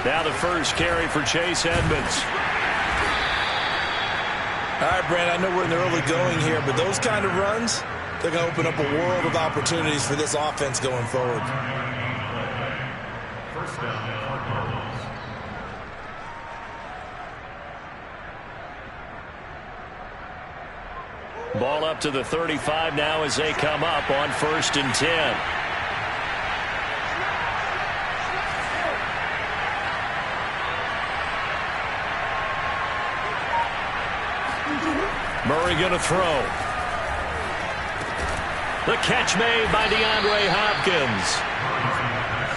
Now the first carry for Chase Edmonds. All right, Brand, I know we're in the early going here, but those kind of runs, they're going to open up a world of opportunities for this offense going forward. First down, Cardinals. Ball up to the 35 now as they come up on 1st and 10. Murray going to throw. The catch made by DeAndre Hopkins.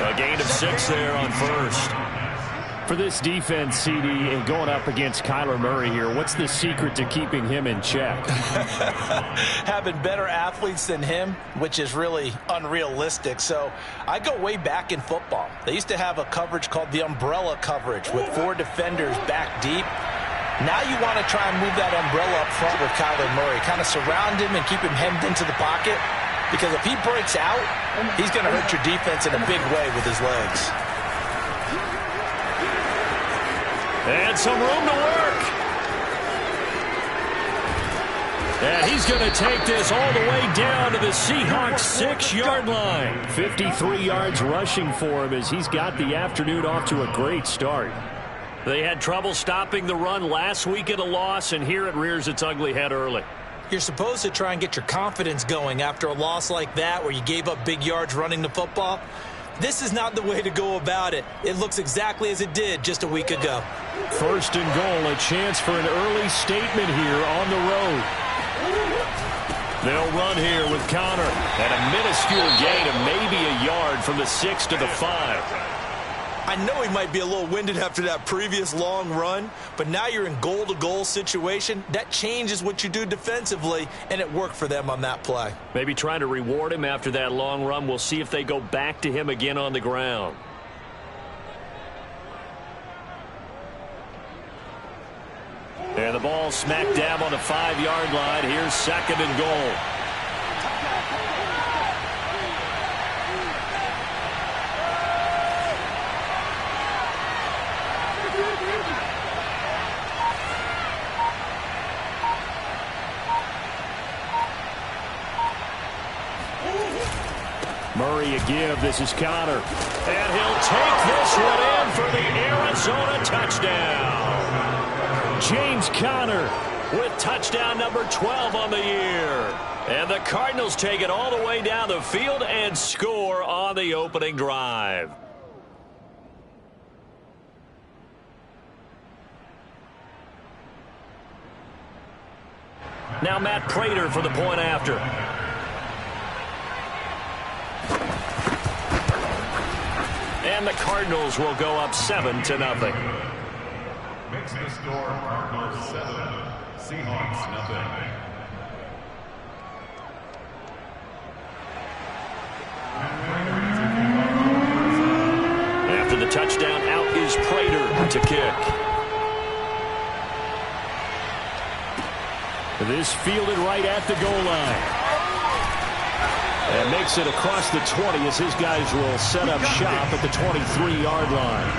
A gain of 6 there on 1st. For this defense, CD, and going up against Kyler Murray here, what's the secret to keeping him in check? Having better athletes than him, which is really unrealistic. So I go way back in football. They used to have a coverage called the umbrella coverage with 4 defenders back deep. Now you want to try and move that umbrella up front with Kyler Murray. Kind of surround him and keep him hemmed into the pocket. Because if he breaks out, he's going to hurt your defense in a big way with his legs. And some room to work. And he's going to take this all the way down to the Seahawks 6-yard line. 53 yards rushing for him as he's got the afternoon off to a great start. They had trouble stopping the run last week at a loss, and here it rears its ugly head early. You're supposed to try and get your confidence going after a loss like that where you gave up big yards running the football. This is not the way to go about it. It looks exactly as it did just a week ago. 1st and goal, a chance for an early statement here on the road. They'll run here with Connor, and a minuscule gain of maybe a yard from the 6 to the 5. I know he might be a little winded after that previous long run, but now you're in goal-to-goal situation. That changes what you do defensively, and it worked for them on that play. Maybe trying to reward him after that long run. We'll see if they go back to him again on the ground. And the ball smack dab on the 5-yard line. Here's 2nd and goal. Murray a give. This is Connor. And he'll take this one in for the Arizona touchdown. James Conner with touchdown number 12 on the year. And the Cardinals take it all the way down the field and score on the opening drive. Now Matt Prater for the point after. And the Cardinals will go up 7-0. Makes the score Cardinals 7, Seahawks nothing. After the touchdown, out is Prater to kick. This fielded right at the goal line. And makes it across the 20 as his guys will set up shop at the 23-yard line.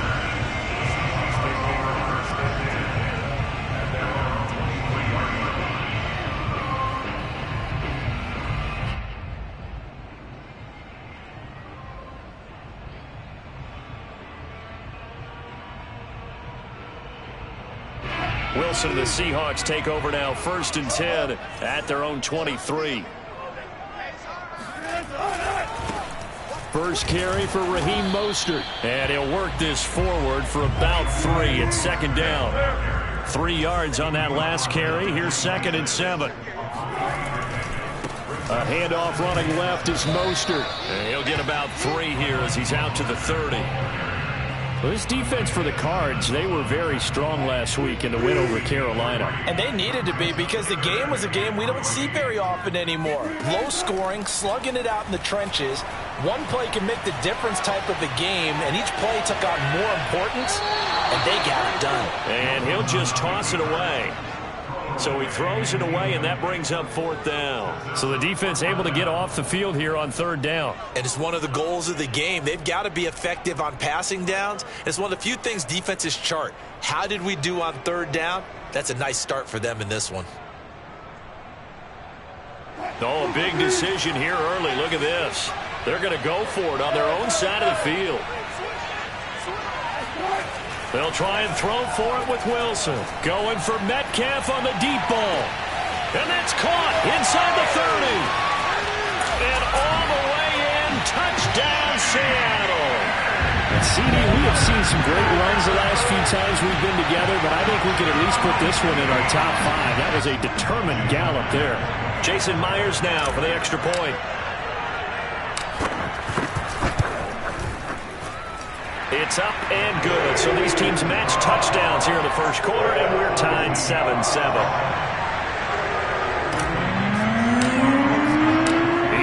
Wilson and the Seahawks take over now, 1st and 10 at their own 23. First carry for Raheem Mostert. And he'll work this forward for about 3. It's 2nd down. 3 yards on that last carry. Here's 2nd and 7. A handoff running left is Mostert. And he'll get about 3 here as he's out to the 30. Well, this defense for the Cards, they were very strong last week in the win over Carolina. And they needed to be because the game was a game we don't see very often anymore. Low scoring, slugging it out in the trenches. One play can make the difference type of the game, and each play took on more importance, and they got it done. And he'll just toss it away. So he throws it away, and that brings up 4th down. So the defense able to get off the field here on 3rd down. And it's one of the goals of the game. They've got to be effective on passing downs. It's one of the few things defenses chart. How did we do on 3rd down? That's a nice start for them in this one. Oh, a big decision here early. Look at this. They're going to go for it on their own side of the field. They'll try and throw for it with Wilson. Going for Metcalf on the deep ball. And that's caught inside the 30. And all the way in, touchdown Seattle. And CD, we have seen some great runs the last few times we've been together, but I think we could at least put this one in our top 5. That was a determined gallop there. Jason Myers now for the extra point. It's up and good. So these teams match touchdowns here in the first quarter, and we're tied 7-7.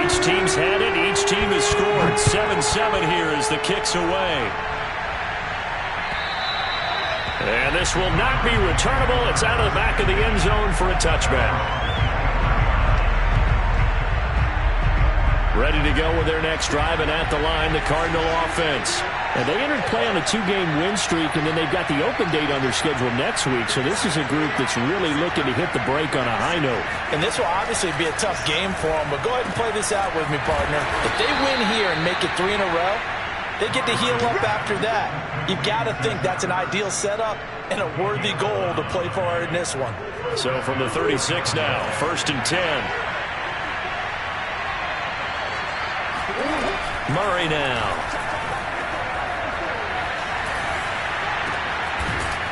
Each team's had it. Each team has scored. 7-7 here as the kick's away. And this will not be returnable. It's out of the back of the end zone for a touchback. Ready to go with their next drive, and at the line, the Cardinal offense. And they entered play on a 2-game win streak, and then they've got the open date on their schedule next week. So this is a group that's really looking to hit the break on a high note. And this will obviously be a tough game for them, but go ahead and play this out with me, partner. If they win here and make it 3 in a row, they get to heal up after that. You've got to think that's an ideal setup and a worthy goal to play for in this one. So from the 36 now, 1st and 10. Murray now.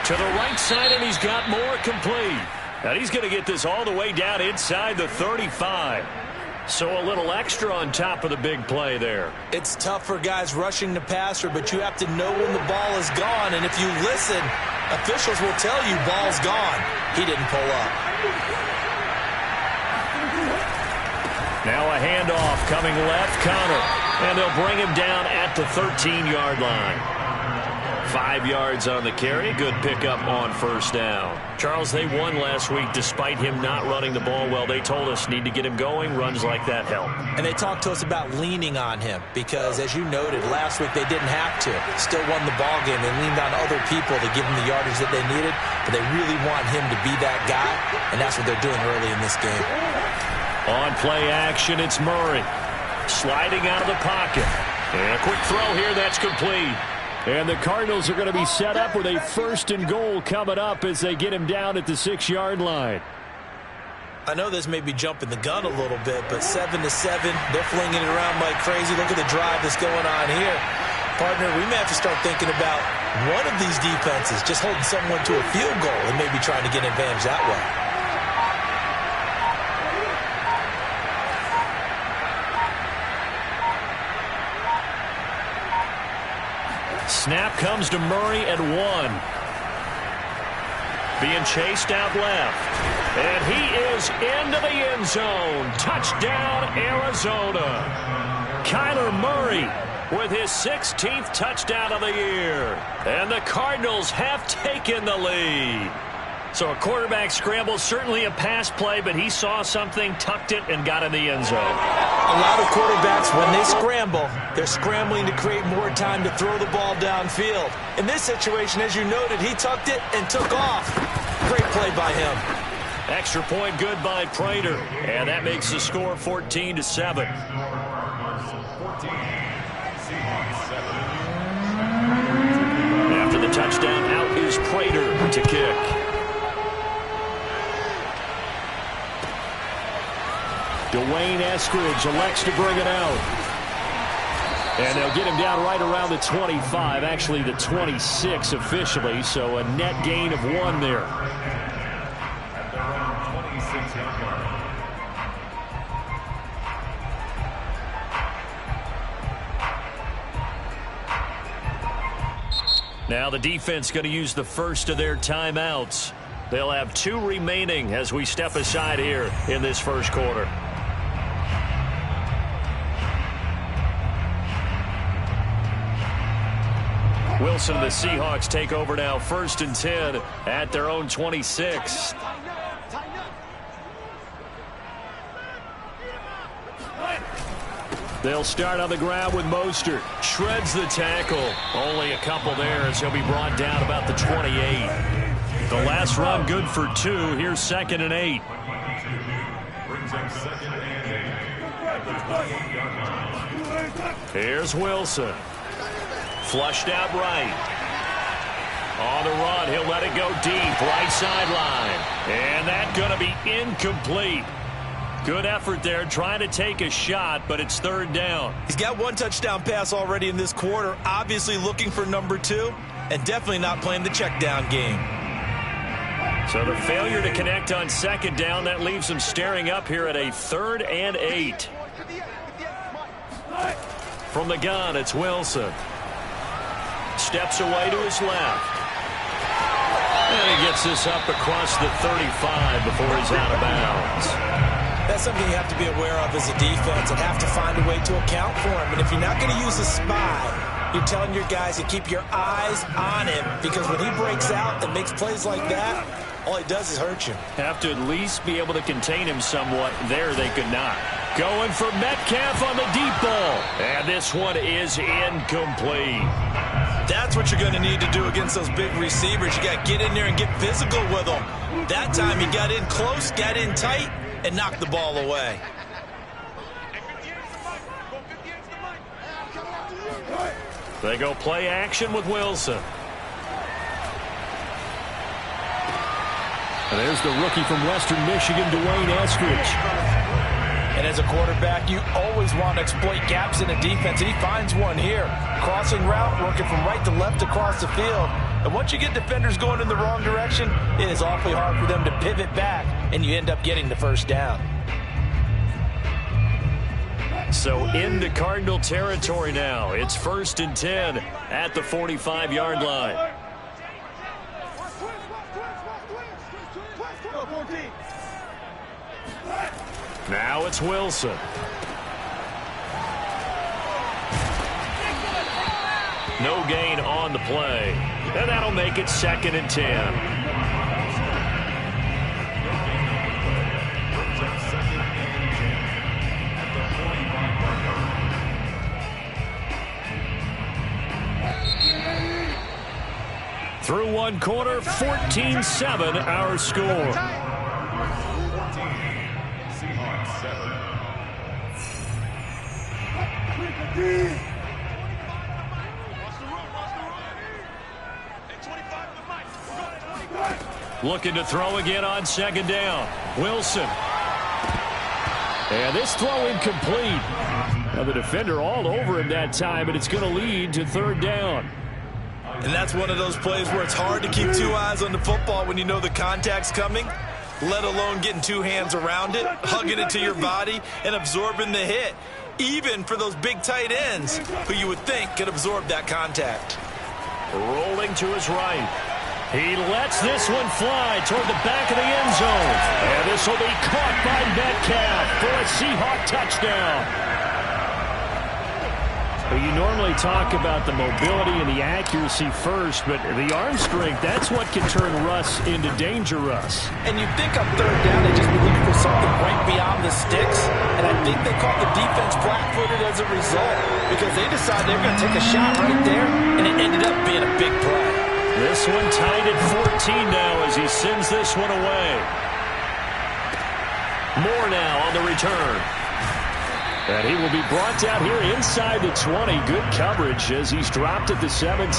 To the right side, and he's got more complete. And he's going to get this all the way down inside the 35. So a little extra on top of the big play there. It's tough for guys rushing the passer, but you have to know when the ball is gone. And if you listen, officials will tell you ball's gone. He didn't pull up. Now a handoff coming left, Connor. And they'll bring him down at the 13-yard line. 5 yards on the carry. Good pickup on 1st down. Charles, they won last week despite him not running the ball well. They told us need to get him going. Runs like that help. And they talked to us about leaning on him because, as you noted, last week they didn't have to. Still won the ball game. They leaned on other people to give them the yardage that they needed, but they really want him to be that guy, and that's what they're doing early in this game. On play action, it's Murray. Sliding out of the pocket. And a quick throw here, that's complete. And the Cardinals are going to be set up with a 1st and goal coming up as they get him down at the 6-yard line. I know this may be jumping the gun a little bit, but 7-7, they're flinging it around like crazy. Look at the drive that's going on here. Partner, we may have to start thinking about one of these defenses just holding someone to a field goal and maybe trying to get an advantage that way. Snap comes to Murray at 1. Being chased out left. And he is into the end zone. Touchdown, Arizona. Kyler Murray with his 16th touchdown of the year. And the Cardinals have taken the lead. So a quarterback scramble, certainly a pass play, but he saw something, tucked it, and got in the end zone. A lot of quarterbacks, when they scramble, they're scrambling to create more time to throw the ball downfield. In this situation, as you noted, he tucked it and took off. Great play by him. Extra point good by Prater. And that makes the score 14-7. After the touchdown, out is Prater to kick. Dwayne Eskridge elects to bring it out. And they'll get him down right around the 25, actually the 26 officially, so a net gain of 1 there. Now the defense going to use the first of their timeouts. They'll have 2 remaining as we step aside here in this first quarter. Wilson and the Seahawks take over now, 1st and 10 at their own 26. They'll start on the ground with Mostert. Shreds the tackle. Only a couple there as he'll be brought down about the 28. The last run good for 2. Here's 2nd and 8. Brings up 2nd and 8. Here's Wilson. Flushed out right. On the run, he'll let it go deep. Right sideline. And that's going to be incomplete. Good effort there, trying to take a shot, but it's 3rd down. He's got 1 touchdown pass already in this quarter, obviously looking for number 2, and definitely not playing the check down game. So the failure to connect on 2nd down, that leaves him staring up here at a 3rd and 8. From the gun, it's Wilson. Steps away to his left. And he gets this up across the 35 before he's out of bounds. That's something you have to be aware of as a defense and have to find a way to account for him. And if you're not going to use a spy, you're telling your guys to keep your eyes on him, because when he breaks out and makes plays like that, all he does is hurt you. Have to at least be able to contain him somewhat. There they could not. Going for Metcalf on the deep ball. And this one is incomplete. That's what you're going to need to do against those big receivers. You got to get in there and get physical with them. That time he got in close, got in tight, and knocked the ball away. They go play action with Wilson. And there's the rookie from Western Michigan, Dwayne Eskridge. And as a quarterback, you always want to exploit gaps in a defense, and he finds one here. Crossing route, working from right to left across the field. And once you get defenders going in the wrong direction, it is awfully hard for them to pivot back, and you end up getting the 1st down. So into Cardinal territory now. It's 1st and 10 at the 45-yard line. Now it's Wilson. No gain on the play. And that'll make it 2nd and 10. Through 1 quarter, 14-7 our score. Looking to throw again on 2nd down. Wilson. And this throw incomplete. Now the defender all over him that time, but it's going to lead to 3rd down. And that's one of those plays where it's hard to keep 2 eyes on the football when you know the contact's coming, let alone getting 2 hands around it, hugging it to your body, and absorbing the hit, even for those big tight ends who you would think could absorb that contact. Rolling to his right. He lets this one fly toward the back of the end zone. And this will be caught by Metcalf for a Seahawk touchdown. Well, you normally talk about the mobility and the accuracy first, but the arm strength, that's what can turn Russ into danger Russ. And you think on 3rd down, they just be looking for something right beyond the sticks. And I think they caught the defense flat-footed as a result, because they decided they were going to take a shot right there, and it ended up being a big play. This one tied at 14 now as he sends this one away. Moore now on the return. And he will be brought down here inside the 20. Good coverage as he's dropped at the 17.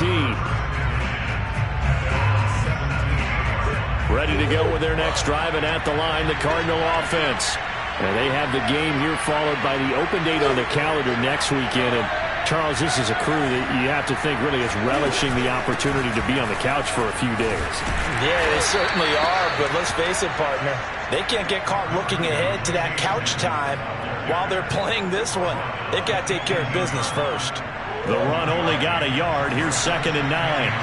Ready to go with their next drive, and at the line, the Cardinal offense. And they have the game here followed by the open date on the calendar next weekend. And Charles, this is a crew that you have to think really is relishing the opportunity to be on the couch for a few days. Yeah, they certainly are, but let's face it, partner. They can't get caught looking ahead to that couch time while they're playing this one. They've got to take care of business first. The run only got a yard. Here's 2nd and 9.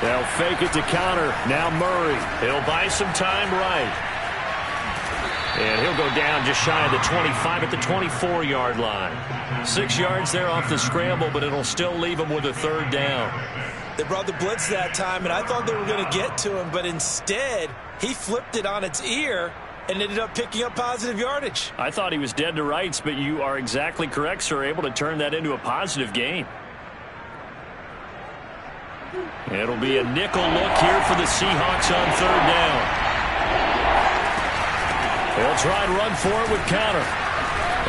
They'll fake it to counter. Now Murray. He'll buy some time right. And he'll go down just shy of the 25 at the 24-yard line. 6 yards there off the scramble, but it'll still leave him with a 3rd down. They brought the blitz that time, and I thought they were going to get to him, but instead he flipped it on its ear and ended up picking up positive yardage. I thought he was dead to rights, but you are exactly correct, sir. Able to turn that into a positive gain. It'll be a nickel look here for the Seahawks on third down. They'll try and run for it with counter.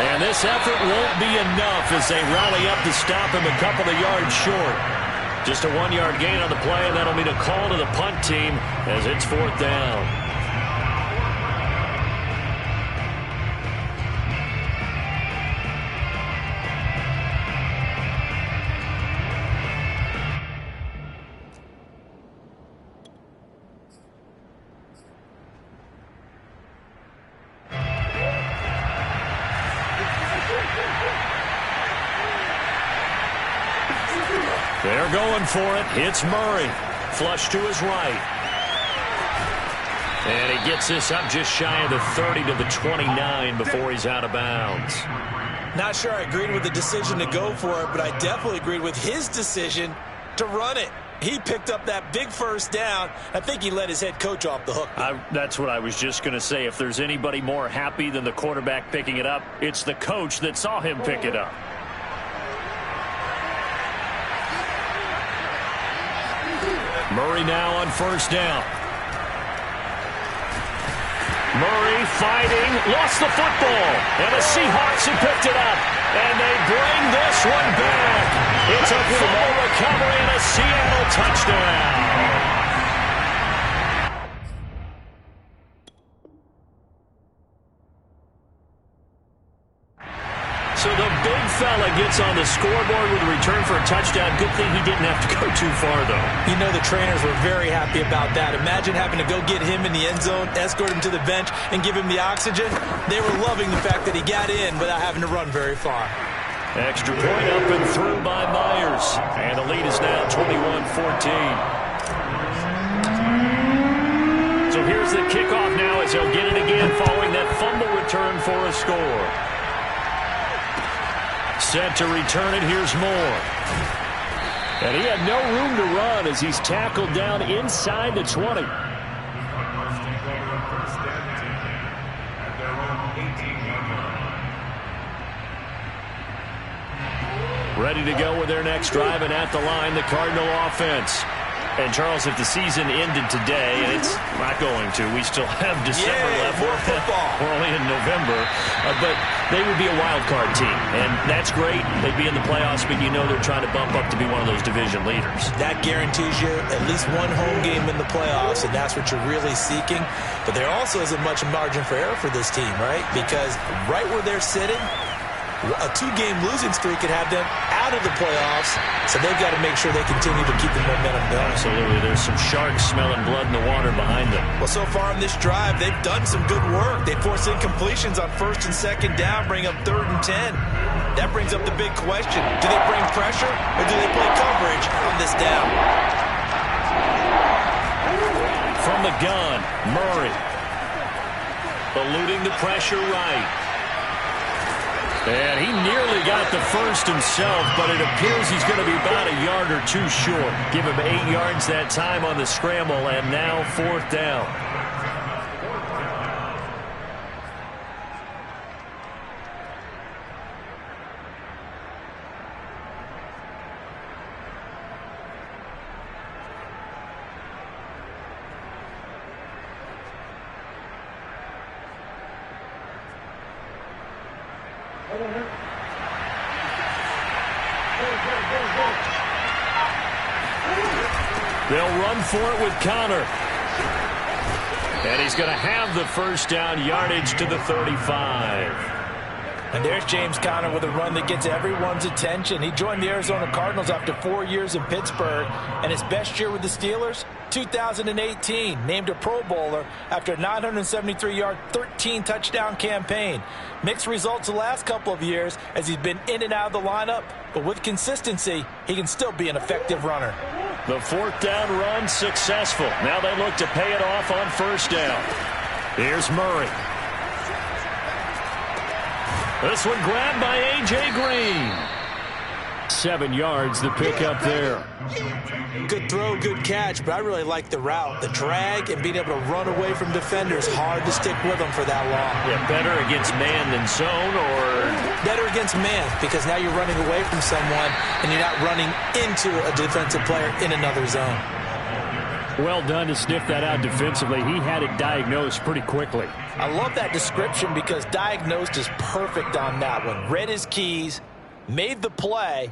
And this effort won't be enough as they rally up to stop him a couple of yards short. Just a 1-yard gain on the play, and that'll mean a call to the punt team as it's fourth down. They're going for it. It's Murray. Flush to his right. And he gets this up just shy of the 30 to the 29 before he's out of bounds. Not sure I agreed with the decision to go for it, but I definitely agreed with his decision to run it. He picked up that big first down. I think he let his head coach off the hook. That's what I was just going to say. If there's anybody more happy than the quarterback picking it up, it's the coach that saw him pick it up. Murray now on first down. Murray fighting, lost the football, and the Seahawks have picked it up, and they bring this one back. It's a fumble recovery and a Seattle touchdown. So the big fella gets on the scoreboard with a return for a touchdown. Good thing he didn't have to go too far, though. You know the trainers were very happy about that. Imagine having to go get him in the end zone, escort him to the bench, and give him the oxygen. They were loving the fact that he got in without having to run very far. Extra point up and through by Myers. And the lead is now 21-14. So here's the kickoff now as they'll get it again following that fumble return for a score. Set to return it, here's Moore. And he had no room to run as he's tackled down inside the 20. Ready to go with their next drive, and at the line, the Cardinal offense. And, Charles, if the season ended today, and it's not going to, we still have December left. More football. We're only in November. But they would be a wild card team, and that's great. They'd be in the playoffs, but you know they're trying to bump up to be one of those division leaders. That guarantees you at least one home game in the playoffs, and that's what you're really seeking. But there also isn't much margin for error for this team, right? Because right where they're sitting, a 2-game losing streak could have them out of the playoffs, so they've got to make sure they continue to keep the momentum going. Absolutely. There's some sharks smelling blood in the water behind them. Well, so far on this drive, they've done some good work. They force incompletions on first and second down, bring up 3rd and 10. That brings up the big question. Do they bring pressure, or do they play coverage on this down? From the gun, Murray. Eluding the pressure right. And he nearly got the first himself, but it appears he's going to be about a yard or two short. Give him 8 yards that time on the scramble, and now 4th down. They'll run for it with Connor. And he's going to have the first down, yardage to the 35. And there's James Conner with a run that gets everyone's attention. He joined the Arizona Cardinals after 4 years in Pittsburgh. And his best year with the Steelers, 2018. Named a Pro Bowler after a 973-yard, 13-touchdown campaign. Mixed results the last couple of years as he's been in and out of the lineup. But with consistency, he can still be an effective runner. The 4th down run successful. Now they look to pay it off on first down. Here's Murray. This one grabbed by A.J. Green. 7 yards, the pickup there. Good throw, good catch, but I really like the route. The drag and being able to run away from defenders, hard to stick with them for that long. Yeah, better against man than zone, or? Better against man, because now you're running away from someone and you're not running into a defensive player in another zone. Well done to sniff that out defensively. He had it diagnosed pretty quickly. I love that description because diagnosed is perfect on that one. Read his keys, made the play,